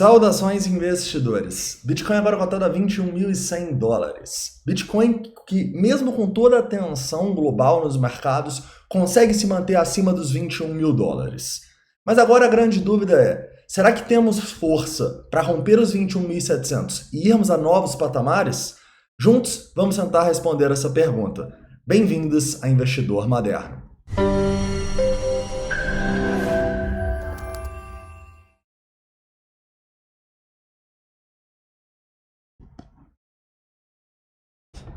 Saudações investidores! Bitcoin agora cotado a $21.100. Bitcoin que, mesmo com toda a tensão global nos mercados, consegue se manter acima dos $21.000. Mas agora a grande dúvida é, será que temos força para romper os 21.700 e irmos a novos patamares? Juntos, vamos tentar responder essa pergunta. Bem-vindos a Investidor Moderno.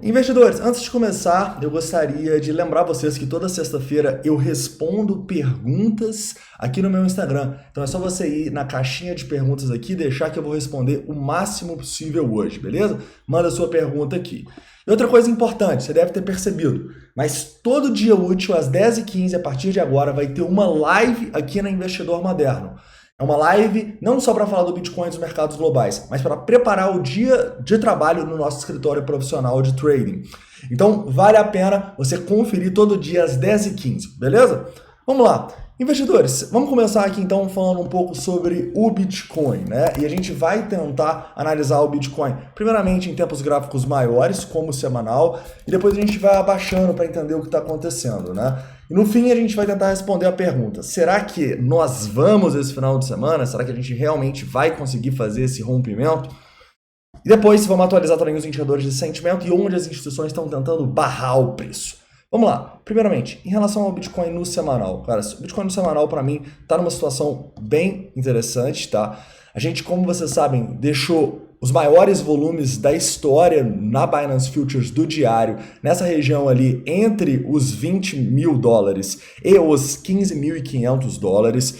Investidores, antes de começar, eu gostaria de lembrar vocês que toda sexta-feira eu respondo perguntas aqui no meu Instagram. Então é só você ir na caixinha de perguntas aqui e deixar que eu vou responder o máximo possível hoje, beleza? Manda a sua pergunta aqui. E outra coisa importante, você deve ter percebido, mas todo dia útil às 10h15, a partir de agora, vai ter uma live aqui na Investidor Moderno. É uma live não só para falar do Bitcoin e dos mercados globais, mas para preparar o dia de trabalho no nosso escritório profissional de trading. Então, vale a pena você conferir todo dia às 10h15, beleza? Vamos lá. Investidores, vamos começar aqui então falando um pouco sobre o Bitcoin, né? E a gente vai tentar analisar o Bitcoin primeiramente em tempos gráficos maiores, como o semanal, e depois a gente vai abaixando para entender o que está acontecendo, né? E no fim a gente vai tentar responder a pergunta, será que nós vamos esse final de semana? Será que a gente realmente vai conseguir fazer esse rompimento? E depois vamos atualizar também os indicadores de sentimento e onde as instituições estão tentando barrar o preço. Vamos lá. Primeiramente, em relação ao Bitcoin no semanal. Cara, o Bitcoin no semanal, para mim, está numa situação bem interessante, tá? A gente, como vocês sabem, deixou os maiores volumes da história na Binance Futures do diário, nessa região ali, entre os $20.000 e os $15.500.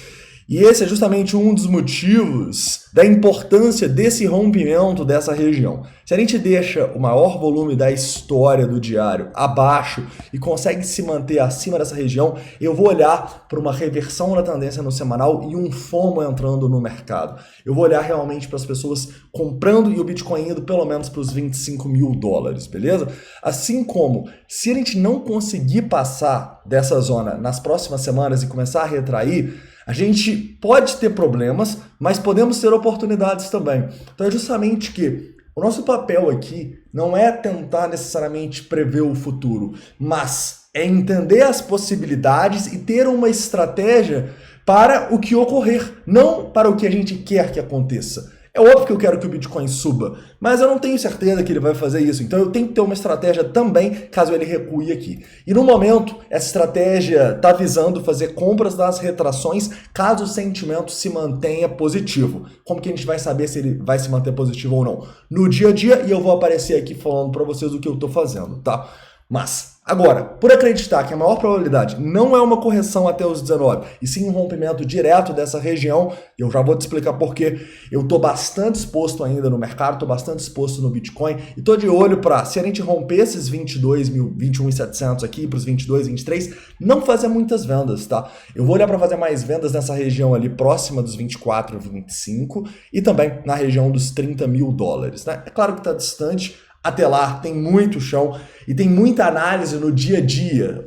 E esse é justamente um dos motivos da importância desse rompimento dessa região. Se a gente deixa o maior volume da história do diário abaixo e consegue se manter acima dessa região, eu vou olhar para uma reversão da tendência no semanal e um FOMO entrando no mercado. Eu vou olhar realmente para as pessoas comprando e o Bitcoin indo pelo menos para os $25.000, beleza? Assim como, se a gente não conseguir passar dessa zona nas próximas semanas e começar a retrair, a gente pode ter problemas, mas podemos ter oportunidades também. Então é justamente que o nosso papel aqui não é tentar necessariamente prever o futuro, mas é entender as possibilidades e ter uma estratégia para o que ocorrer, não para o que a gente quer que aconteça. É óbvio que eu quero que o Bitcoin suba, mas eu não tenho certeza que ele vai fazer isso. Então eu tenho que ter uma estratégia também, caso ele recue aqui. E no momento, essa estratégia está visando fazer compras das retrações, caso o sentimento se mantenha positivo. Como que a gente vai saber se ele vai se manter positivo ou não? No dia a dia, e eu vou aparecer aqui falando para vocês o que eu estou fazendo, tá? Mas, agora, por acreditar que a maior probabilidade não é uma correção até os 19, e sim um rompimento direto dessa região, eu já vou te explicar por quê. Eu estou bastante exposto ainda no mercado, estou bastante exposto no Bitcoin, e estou de olho para, se a gente romper esses 21.700 aqui para os 22, 23, não fazer muitas vendas, tá? Eu vou olhar para fazer mais vendas nessa região ali próxima dos 24, 25, e também na região dos $30.000, né? É claro que está distante. Até lá tem muito chão e tem muita análise no dia a dia.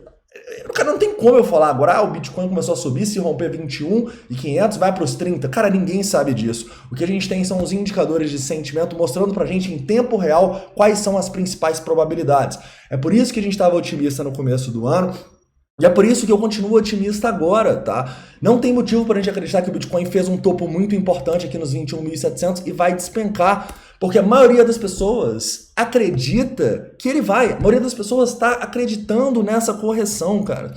Cara, não tem como eu falar agora, o Bitcoin começou a subir, se romper 21.500, vai para os 30. Cara, ninguém sabe disso. O que a gente tem são os indicadores de sentimento mostrando pra gente em tempo real quais são as principais probabilidades. É por isso que a gente estava otimista no começo do ano. E é por isso que eu continuo otimista agora, tá? Não tem motivo para a gente acreditar que o Bitcoin fez um topo muito importante aqui nos 21.700 e vai despencar, porque a maioria das pessoas acredita que ele vai. A maioria das pessoas está acreditando nessa correção, cara.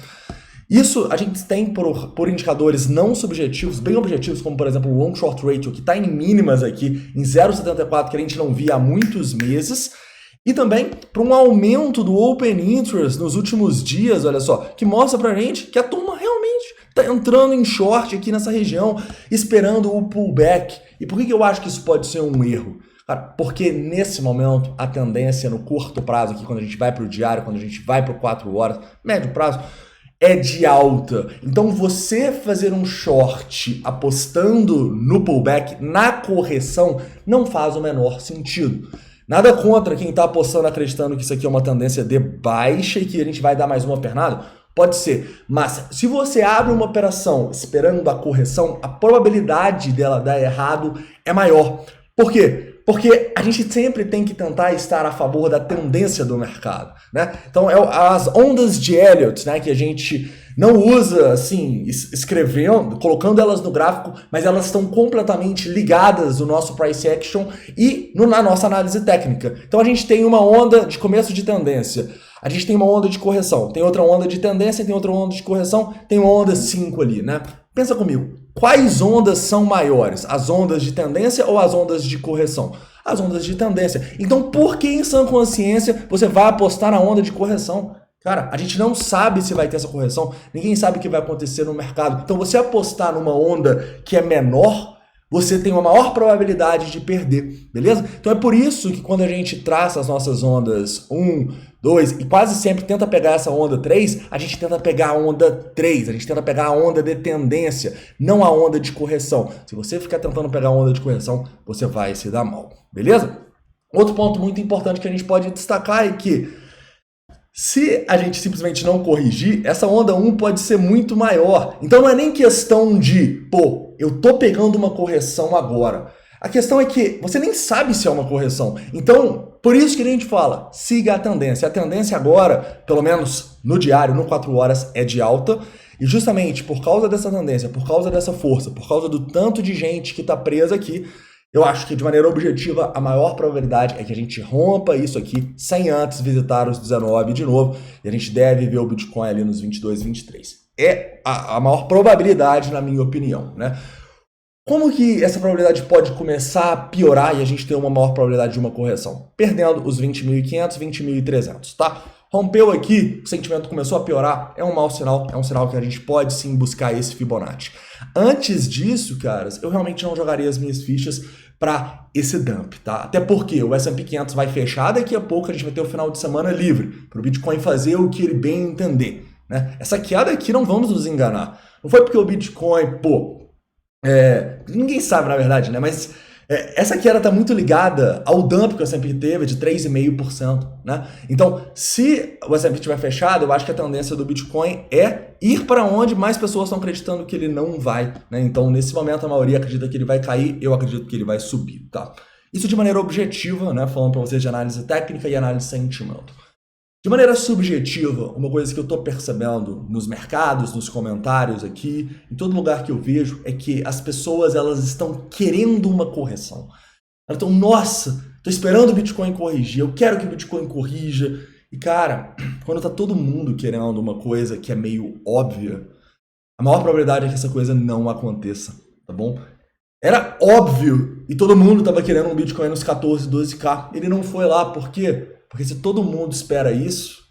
Isso a gente tem por indicadores não subjetivos, bem objetivos, como por exemplo o Long Short Ratio, que está em mínimas aqui, em 0,74, que a gente não via há muitos meses. E também para um aumento do Open Interest nos últimos dias, olha só, que mostra pra gente que a turma realmente está entrando em short aqui nessa região, esperando o pullback. E por que eu acho que isso pode ser um erro? Cara, porque nesse momento a tendência no curto prazo, aqui quando a gente vai para o diário, quando a gente vai para 4 horas, médio prazo, é de alta. Então você fazer um short apostando no pullback, na correção, não faz o menor sentido. Nada contra quem está apostando acreditando que isso aqui é uma tendência de baixa e que a gente vai dar mais uma pernada. Pode ser, mas se você abre uma operação esperando a correção, a probabilidade dela dar errado é maior. Por quê? Porque a gente sempre tem que tentar estar a favor da tendência do mercado, né? Então, as ondas de Elliott, né, que a gente não usa assim, escrevendo, colocando elas no gráfico, mas elas estão completamente ligadas no nosso price action e na nossa análise técnica. Então, a gente tem uma onda de começo de tendência, a gente tem uma onda de correção, tem outra onda de tendência, tem outra onda de correção, tem uma onda 5 ali, né? Pensa comigo, quais ondas são maiores? As ondas de tendência ou as ondas de correção? As ondas de tendência. Então, por que em sã consciência você vai apostar na onda de correção? Cara, a gente não sabe se vai ter essa correção, ninguém sabe o que vai acontecer no mercado. Então, você apostar numa onda que é menor, você tem uma maior probabilidade de perder, beleza? Então é por isso que quando a gente traça as nossas ondas 1, 2 e quase sempre tenta pegar essa onda 3, a gente tenta pegar a onda 3, a gente tenta pegar a onda de tendência, não a onda de correção. Se você ficar tentando pegar a onda de correção, você vai se dar mal, beleza? Outro ponto muito importante que a gente pode destacar é que se a gente simplesmente não corrigir, essa onda 1 pode ser muito maior. Então não é nem questão de, pô, eu tô pegando uma correção agora. A questão é que você nem sabe se é uma correção. Então, por isso que a gente fala, siga a tendência. A tendência agora, pelo menos no diário, no 4 horas, é de alta. E justamente por causa dessa tendência, por causa dessa força, por causa do tanto de gente que está presa aqui, eu acho que de maneira objetiva a maior probabilidade é que a gente rompa isso aqui sem antes visitar os 19 de novo. E a gente deve ver o Bitcoin ali nos 22, 23. É a maior probabilidade, na minha opinião, né? Como que essa probabilidade pode começar a piorar e a gente ter uma maior probabilidade de uma correção? Perdendo os 20.500, 20.300, tá? Rompeu aqui, o sentimento começou a piorar, é um mau sinal, é um sinal que a gente pode sim buscar esse Fibonacci. Antes disso, caras, eu realmente não jogaria as minhas fichas para esse dump, tá? Até porque o S&P 500 vai fechar daqui a pouco, a gente vai ter o final de semana livre para o Bitcoin fazer o que ele bem entender, né? Essa queda aqui, não vamos nos enganar. Não foi porque o Bitcoin, ninguém sabe na verdade, né? Mas essa queda está muito ligada ao dump que o S&P teve de 3,5%, né? Então, se o S&P estiver fechado, eu acho que a tendência do Bitcoin é ir para onde mais pessoas estão acreditando que ele não vai, né? Então, nesse momento, a maioria acredita que ele vai cair, eu acredito que ele vai subir, tá? Isso de maneira objetiva, né? Falando para vocês de análise técnica e análise de sentimento. De maneira subjetiva, uma coisa que eu estou percebendo nos mercados, nos comentários aqui, em todo lugar que eu vejo, é que as pessoas elas estão querendo uma correção. Elas estão, nossa, estou esperando o Bitcoin corrigir, eu quero que o Bitcoin corrija. E cara, quando está todo mundo querendo uma coisa que é meio óbvia, a maior probabilidade é que essa coisa não aconteça, tá bom? Era óbvio e todo mundo estava querendo um Bitcoin nos 14, 12K. Ele não foi lá, por quê? Porque se todo mundo espera isso,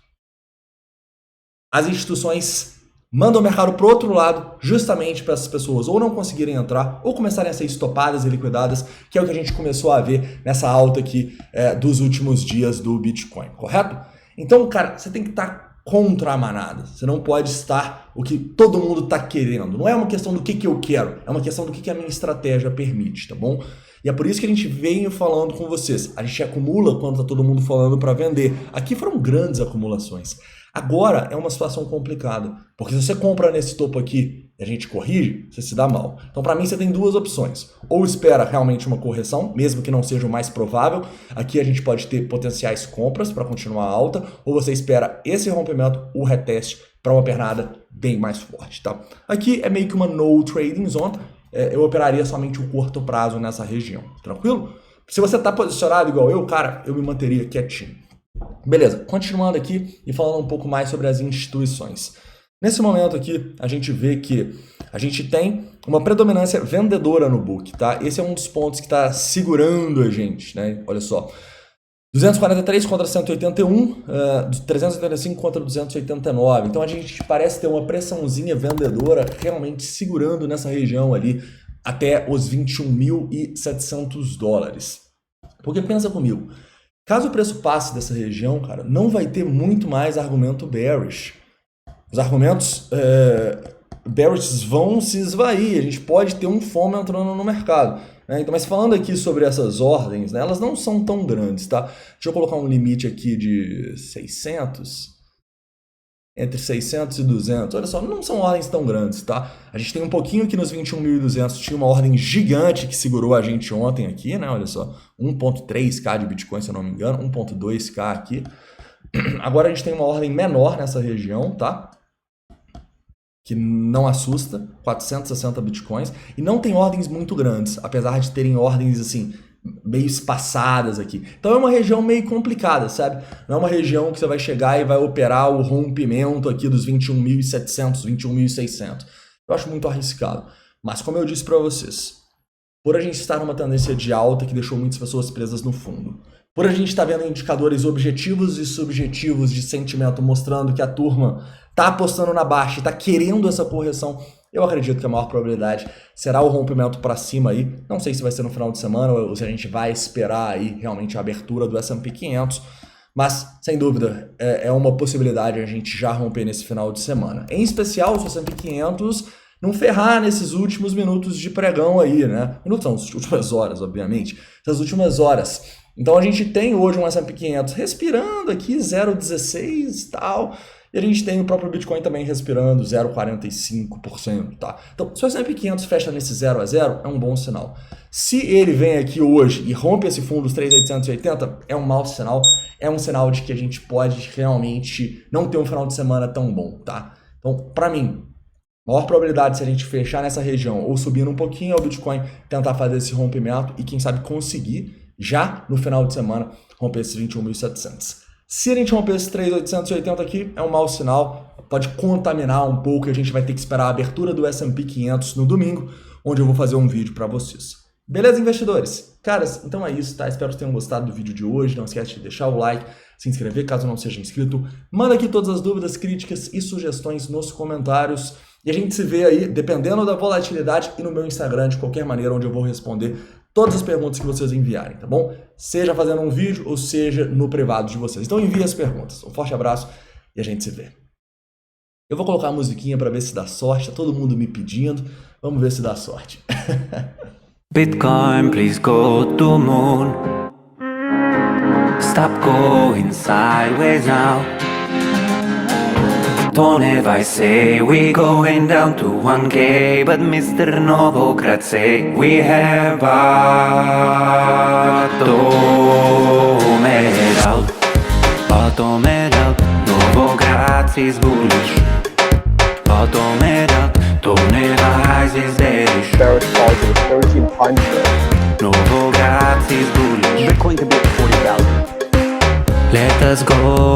as instituições mandam o mercado para o outro lado, justamente para essas pessoas ou não conseguirem entrar, ou começarem a ser estopadas e liquidadas, que é o que a gente começou a ver nessa alta aqui dos últimos dias do Bitcoin, correto? Então, cara, você tem que estar contra a manada. Você não pode estar o que todo mundo está querendo. Não é uma questão do que eu quero, é uma questão do que a minha estratégia permite, tá bom? E é por isso que a gente vem falando com vocês. A gente acumula quando está todo mundo falando para vender. Aqui foram grandes acumulações. Agora é uma situação complicada, porque se você compra nesse topo aqui e a gente corrige, você se dá mal. Então, para mim, você tem duas opções. Ou espera realmente uma correção, mesmo que não seja o mais provável. Aqui a gente pode ter potenciais compras para continuar alta. Ou você espera esse rompimento, o reteste, para uma pernada bem mais forte, tá? Aqui é meio que uma no trading zone. Eu operaria somente o curto prazo nessa região, tranquilo? Se você está posicionado igual eu, cara, eu me manteria quietinho. Beleza, continuando aqui e falando um pouco mais sobre as instituições. Nesse momento aqui, a gente vê que a gente tem uma predominância vendedora no book, tá? Esse é um dos pontos que está segurando a gente, né? Olha só. 243 contra 181, 385 contra 289. Então a gente parece ter uma pressãozinha vendedora realmente segurando nessa região ali até os 21.700 dólares. Porque pensa comigo, caso o preço passe dessa região, cara, não vai ter muito mais argumento bearish. Os argumentos bearish vão se esvair, a gente pode ter um FOMO entrando no mercado. Então, mas falando aqui sobre essas ordens, né, elas não são tão grandes, tá? Deixa eu colocar um limite aqui de 600. entre 600 e 200. Olha só, não são ordens tão grandes, tá? A gente tem um pouquinho aqui nos 21.200, tinha uma ordem gigante que segurou a gente ontem aqui, né? Olha só, 1.3k de Bitcoin, se eu não me engano, 1.2k aqui. Agora a gente tem uma ordem menor nessa região, tá? Que não assusta, 460 Bitcoins. E não tem ordens muito grandes, apesar de terem ordens, assim, meio espaçadas aqui. Então é uma região meio complicada, sabe? Não é uma região que você vai chegar e vai operar o rompimento aqui dos 21.700, 21.600. Eu acho muito arriscado. Mas como eu disse para vocês, por a gente estar numa tendência de alta que deixou muitas pessoas presas no fundo, por a gente estar vendo indicadores objetivos e subjetivos de sentimento mostrando que a turma está apostando na baixa e está querendo essa correção, eu acredito que a maior probabilidade será o rompimento para cima aí. Não sei se vai ser no final de semana ou se a gente vai esperar aí realmente a abertura do S&P 500, mas sem dúvida é uma possibilidade a gente já romper nesse final de semana. Em especial se o S&P 500 não ferrar nesses últimos minutos de pregão aí, né? Minutos são as últimas horas, obviamente. Essas últimas horas. Então a gente tem hoje um S&P 500 respirando aqui 0,16 e tal. E a gente tem o próprio Bitcoin também respirando 0,45%, tá? Então, se o S&P 500 fecha nesse 0 a 0, é um bom sinal. Se ele vem aqui hoje e rompe esse fundo dos 3.880, é um mau sinal. É um sinal de que a gente pode realmente não ter um final de semana tão bom, tá? Então, para mim, a maior probabilidade se a gente fechar nessa região ou subindo um pouquinho é o Bitcoin tentar fazer esse rompimento e quem sabe conseguir já no final de semana romper esses 21.700. Se a gente romper esses 3.880 aqui, é um mau sinal, pode contaminar um pouco e a gente vai ter que esperar a abertura do S&P 500 no domingo, onde eu vou fazer um vídeo para vocês. Beleza, investidores? Caras, então é isso, tá? Espero que tenham gostado do vídeo de hoje. Não esquece de deixar o like, se inscrever caso não seja inscrito. Manda aqui todas as dúvidas, críticas e sugestões nos comentários. E a gente se vê aí, dependendo da volatilidade, e no meu Instagram, de qualquer maneira, onde eu vou responder todas as perguntas que vocês enviarem, tá bom? Seja fazendo um vídeo ou seja no privado de vocês. Então envie as perguntas. Um forte abraço e a gente se vê. Eu vou colocar a musiquinha para ver se dá sorte. Tá todo mundo me pedindo. Vamos ver se dá sorte. Bitcoin, please go to moon. Stop going sideways now. Don't ever say we going down to 1K, but Mr. Novogratz say we have bottom it out, Novogratz is bullish, bottom it out, don't ever rise is bearish. Bearish calls at 1300. Novogratz is bullish. Bitcoin could be at 40,000. Let us go